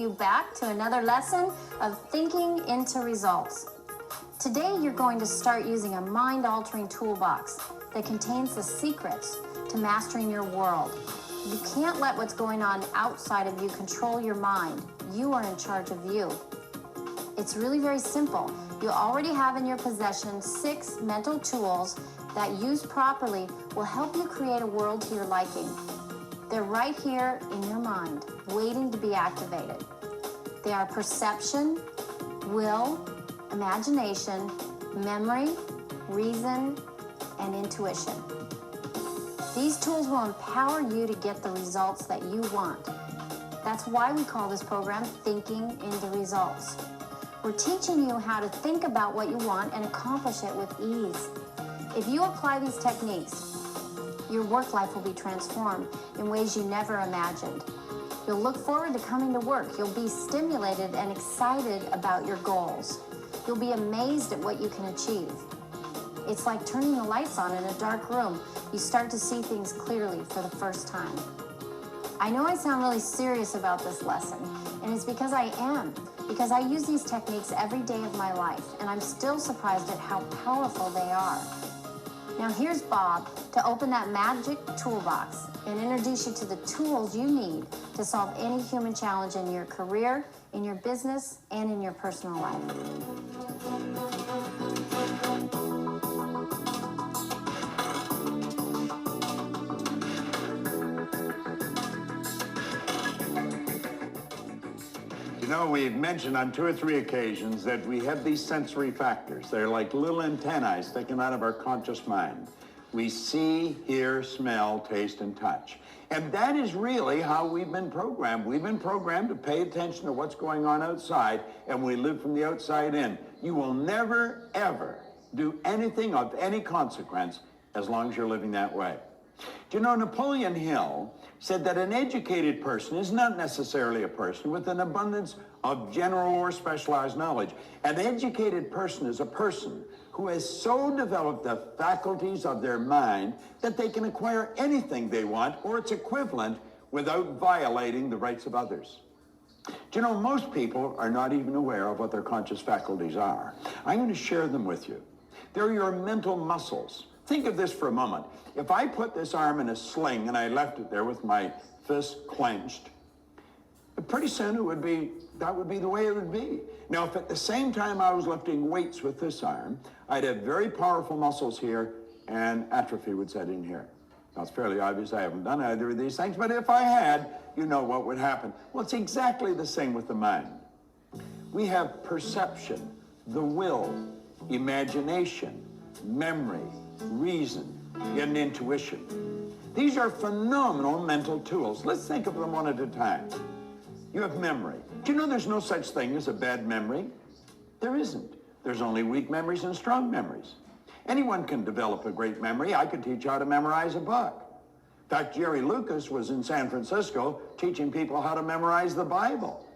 You back to another lesson of thinking into results. Today you're going to start using a mind-altering toolbox that contains the secrets to mastering your world. You can't let what's going on outside of you control your mind. You are in charge of you. It's really very simple. You already have in your possession 6 mental tools that, used properly, will help you create a world to your liking. They're right here in your mind, waiting to be activated. They are perception, will, imagination, memory, reason, and intuition. These tools will empower you to get the results that you want. That's why we call this program Thinking into Results. We're teaching you how to think about what you want and accomplish it with ease. If you apply these techniques, your work life will be transformed in ways you never imagined. You'll look forward to coming to work. You'll be stimulated and excited about your goals. You'll be amazed at what you can achieve. It's like turning the lights on in a dark room. You start to see things clearly for the first time. I know I sound really serious about this lesson, and it's because I am. Because I use these techniques every day of my life, and I'm still surprised at how powerful they are. Now here's Bob to open that magic toolbox and introduce you to the tools you need to solve any human challenge in your career, in your business, and in your personal life. You know, we've mentioned on 2 or 3 occasions that we have these sensory factors. They're like little antennae sticking out of our conscious mind. We see, hear, smell, taste, and touch. And that is really how we've been programmed. We've been programmed to pay attention to what's going on outside, and we live from the outside in. You will never, ever do anything of any consequence as long as you're living that way. Do you know, Napoleon Hill said that an educated person is not necessarily a person with an abundance of general or specialized knowledge. An educated person is a person who has so developed the faculties of their mind that they can acquire anything they want or its equivalent without violating the rights of others. Do you know, most people are not even aware of what their conscious faculties are. I'm going to share them with you. They're your mental muscles. Think of this for a moment. If I put this arm in a sling and I left it there with my fist clenched, pretty soon that would be the way it would be. Now, if at the same time I was lifting weights with this arm, I'd have very powerful muscles here and atrophy would set in here. Now, it's fairly obvious I haven't done either of these things, but if I had, you know what would happen. Well, it's exactly the same with the mind. We have perception, the will, imagination, memory, reason, and intuition. These are phenomenal mental tools. Let's think of them one at a time. You have memory. Do you know there's no such thing as a bad memory? There isn't. There's only weak memories and strong memories. Anyone can develop a great memory. I could teach you how to memorize a book. In fact, Jerry Lucas was in San Francisco teaching people how to memorize the Bible.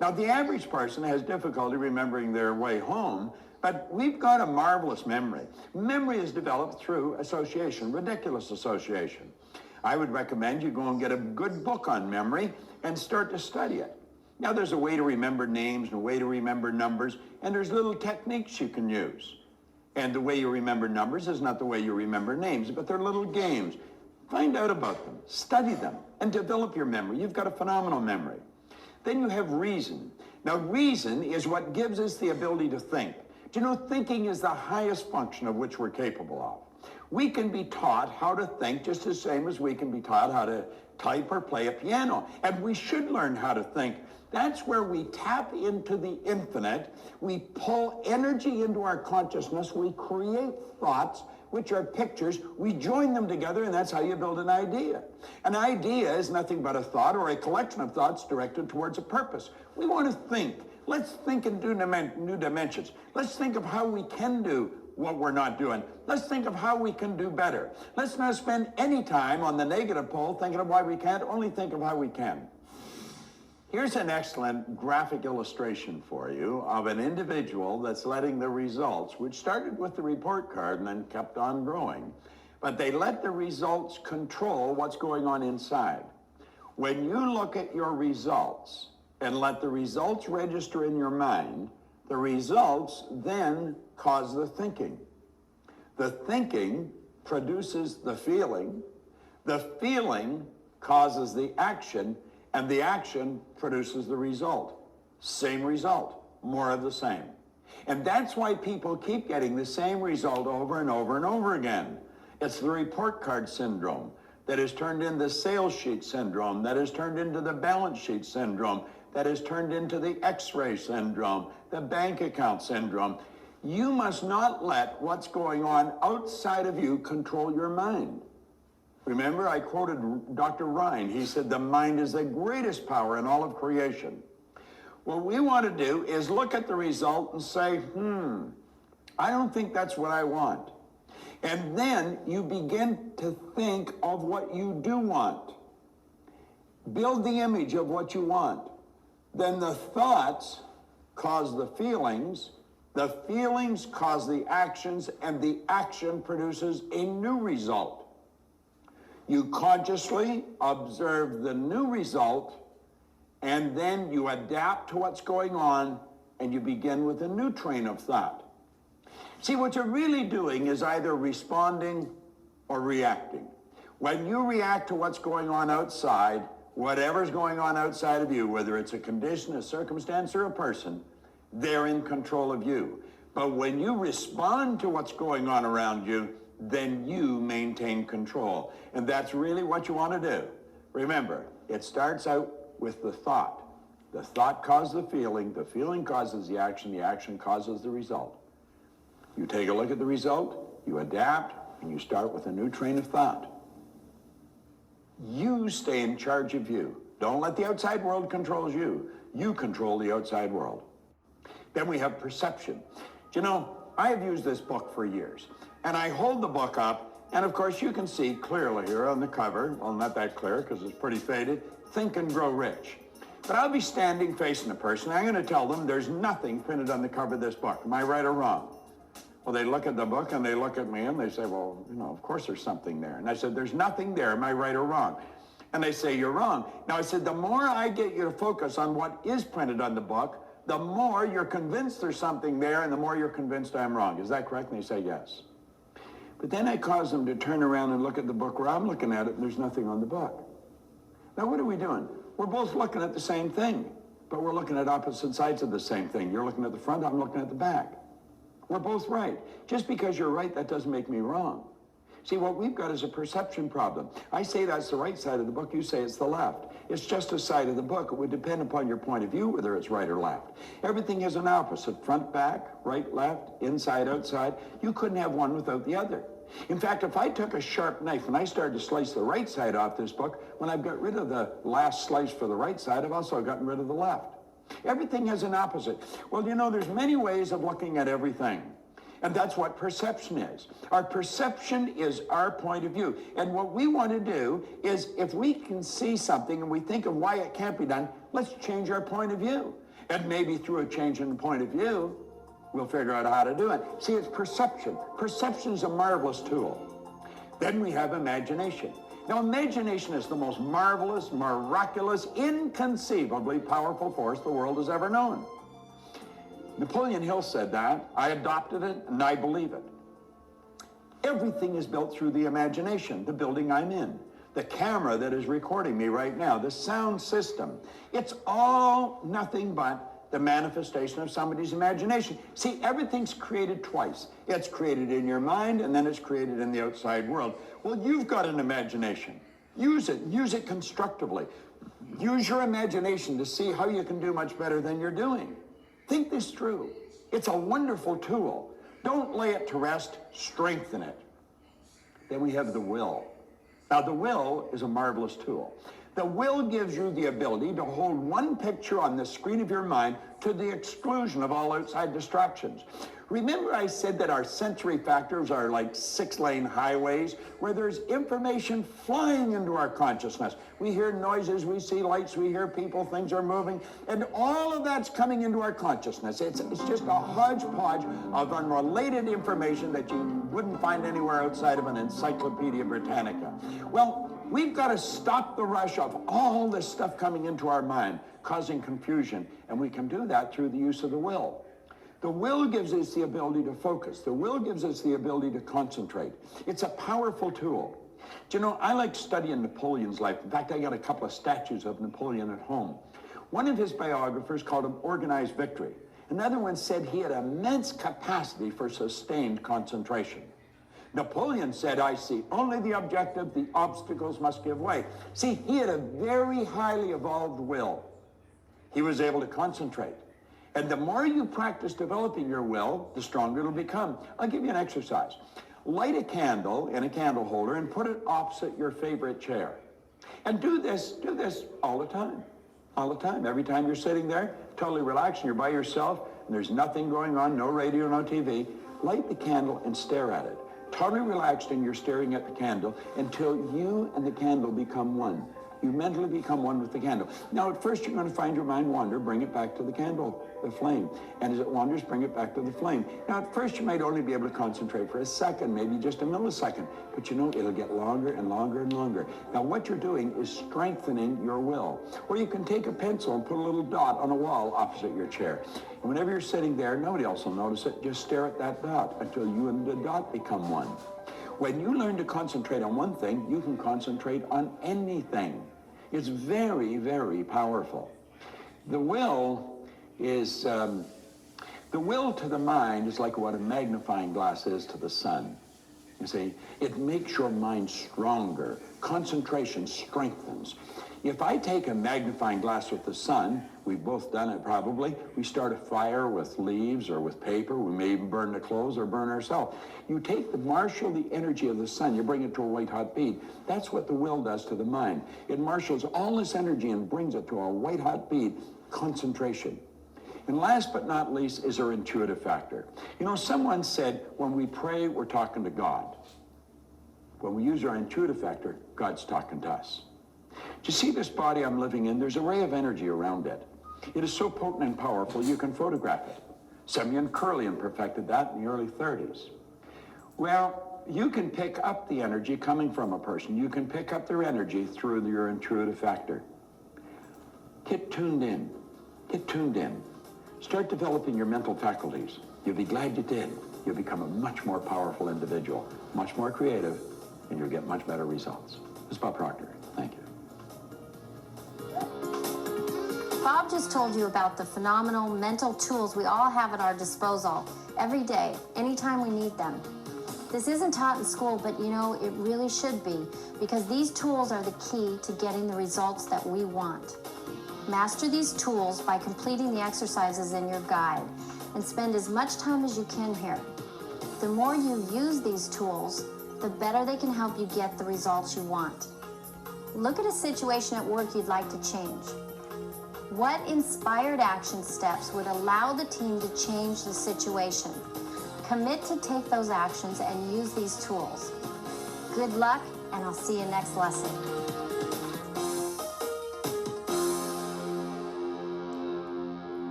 Now, the average person has difficulty remembering their way home, but we've got a marvelous memory. Memory is developed through association, ridiculous association. I would recommend you go and get a good book on memory and start to study it. Now, there's a way to remember names and a way to remember numbers, and there's little techniques you can use. And the way you remember numbers is not the way you remember names, but they're little games. Find out about them, study them, and develop your memory. You've got a phenomenal memory. Then you have reason. Now, reason is what gives us the ability to think. Do you know, thinking is the highest function of which we're capable of. We can be taught how to think just the same as we can be taught how to type or play a piano. And we should learn how to think. That's where we tap into the infinite. We pull energy into our consciousness. We create thoughts, which are pictures. We join them together, and that's how you build an idea. An idea is nothing but a thought or a collection of thoughts directed towards a purpose. We want to think. Let's think in new dimensions. Let's think of how we can do what we're not doing. Let's think of how we can do better. Let's not spend any time on the negative pole thinking of why we can't, only think of how we can. Here's an excellent graphic illustration for you of an individual that's letting the results, which started with the report card and then kept on growing, but they let the results control what's going on inside. When you look at your results, and let the results register in your mind, the results then cause the thinking. The thinking produces the feeling causes the action, and the action produces the result. Same result, more of the same. And that's why people keep getting the same result over and over and over again. It's the report card syndrome that is turned into sales sheet syndrome, that is turned into the balance sheet syndrome, that is turned into the x-ray syndrome, the bank account syndrome. You must not let what's going on outside of you control your mind. Remember, I quoted Dr. Ryan. He said, the mind is the greatest power in all of creation. What we want to do is look at the result and say, I don't think that's what I want. And then you begin to think of what you do want. Build the image of what you want. Then the thoughts cause the feelings cause the actions, and the action produces a new result. You consciously observe the new result, and then you adapt to what's going on, and you begin with a new train of thought. See, what you're really doing is either responding or reacting. When you react to what's going on outside, whatever's going on outside of you, whether it's a condition, a circumstance, or a person, they're in control of you. But when you respond to what's going on around you, then you maintain control. And that's really what you want to do. Remember, it starts out with the thought. The thought causes the feeling causes the action causes the result. You take a look at the result, you adapt, and you start with a new train of thought. You stay in charge of you. Don't let the outside world control you. You control the outside world. Then we have perception. You know, I have used this book for years, and I hold the book up, and of course you can see clearly here on the cover, well, not that clear because it's pretty faded, Think and Grow Rich. But I'll be standing facing a person, and I'm going to tell them there's nothing printed on the cover of this book. Am I right or wrong? Well, they look at the book and they look at me and they say, well, you know, of course there's something there. And I said, there's nothing there. Am I right or wrong? And they say, you're wrong. Now I said, the more I get you to focus on what is printed on the book, the more you're convinced there's something there and the more you're convinced I'm wrong. Is that correct? And they say, yes. But then I cause them to turn around and look at the book where I'm looking at it and there's nothing on the book. Now what are we doing? We're both looking at the same thing, but we're looking at opposite sides of the same thing. You're looking at the front, I'm looking at the back. We're both right. Just because you're right, that doesn't make me wrong. See, what we've got is a perception problem. I say that's the right side of the book, you say it's the left. It's just a side of the book. It would depend upon your point of view whether it's right or left. Everything has an opposite, front, back, right, left, inside, outside. You couldn't have one without the other. In fact, if I took a sharp knife and I started to slice the right side off this book, when I've got rid of the last slice for the right side, I've also gotten rid of the left. Everything has an opposite. Well, you know, there's many ways of looking at everything. And that's what perception is. Our perception is our point of view. And what we want to do is, if we can see something and we think of why it can't be done, let's change our point of view. And maybe through a change in the point of view, we'll figure out how to do it. See, it's perception. Perception is a marvelous tool. Then we have imagination. Now, imagination is the most marvelous, miraculous, inconceivably powerful force the world has ever known. Napoleon Hill said that. I adopted it, and I believe it. Everything is built through the imagination, the building I'm in, the camera that is recording me right now, the sound system. It's all nothing but the manifestation of somebody's imagination. See, everything's created twice. It's created in your mind, and then it's created in the outside world. Well, you've got an imagination. Use it constructively. Use your imagination to see how you can do much better than you're doing. Think this through. It's a wonderful tool. Don't lay it to rest, strengthen it. Then we have the will. Now, the will is a marvelous tool. The will gives you the ability to hold one picture on the screen of your mind to the exclusion of all outside distractions. Remember I said that our sensory factors are like 6-lane highways where there's information flying into our consciousness. We hear noises, we see lights, we hear people, things are moving, and all of that's coming into our consciousness. It's just a hodgepodge of unrelated information that you wouldn't find anywhere outside of an Encyclopedia Britannica. Well, We've got to stop the rush of all this stuff coming into our mind, causing confusion, and we can do that through the use of the will. The will gives us the ability to focus. The will gives us the ability to concentrate. It's a powerful tool. Do you know, I like studying Napoleon's life. In fact, I got a couple of statues of Napoleon at home. One of his biographers called him Organized Victory. Another one said he had immense capacity for sustained concentration. Napoleon said, I see only the objective, the obstacles must give way. See, he had a very highly evolved will. He was able to concentrate. And the more you practice developing your will, the stronger it'll become. I'll give you an exercise. Light a candle in a candle holder and put it opposite your favorite chair. And do this all the time. All the time. Every time you're sitting there, totally relaxed, and you're by yourself, and there's nothing going on, no radio, no TV, light the candle and stare at it. Totally relaxed, and you're staring at the candle until you and the candle become one. You mentally become one with the candle. Now, at first, you're going to find your mind wander. Bring it back to the candle, the flame. And as it wanders, bring it back to the flame. Now, at first, you might only be able to concentrate for a second, maybe just a millisecond. But you know, it'll get longer and longer and longer. Now, what you're doing is strengthening your will. Or you can take a pencil and put a little dot on a wall opposite your chair. And whenever you're sitting there, nobody else will notice it. Just stare at that dot until you and the dot become one. When you learn to concentrate on one thing, you can concentrate on anything. It's very, very powerful. The will is, the will to the mind is like what a magnifying glass is to the sun. You see, it makes your mind stronger. Concentration strengthens. If I take a magnifying glass with the sun, we've both done it probably, we start a fire with leaves or with paper, we may even burn the clothes or burn ourselves. You marshal the energy of the sun, you bring it to a white hot bead. That's what the will does to the mind. It marshals all this energy and brings it to a white hot bead, concentration. And last but not least is our intuitive factor. You know, someone said when we pray, we're talking to God. When we use our intuitive factor, God's talking to us. Do you see this body I'm living in? There's a ray of energy around it. It is so potent and powerful, you can photograph it. Semyon Kurlian perfected that in the early 30s. Well, you can pick up the energy coming from a person. You can pick up their energy through your intuitive factor. Get tuned in. Get tuned in. Start developing your mental faculties. You'll be glad you did. You'll become a much more powerful individual, much more creative, and you'll get much better results. This is Bob Proctor. Thank you. Bob just told you about the phenomenal mental tools we all have at our disposal every day, anytime we need them. This isn't taught in school, but you know, it really should be, because these tools are the key to getting the results that we want. Master these tools by completing the exercises in your guide, and spend as much time as you can here. The more you use these tools, the better they can help you get the results you want. Look at a situation at work you'd like to change. What inspired action steps would allow the team to change the situation? Commit to take those actions and use these tools. Good luck, and I'll see you next lesson.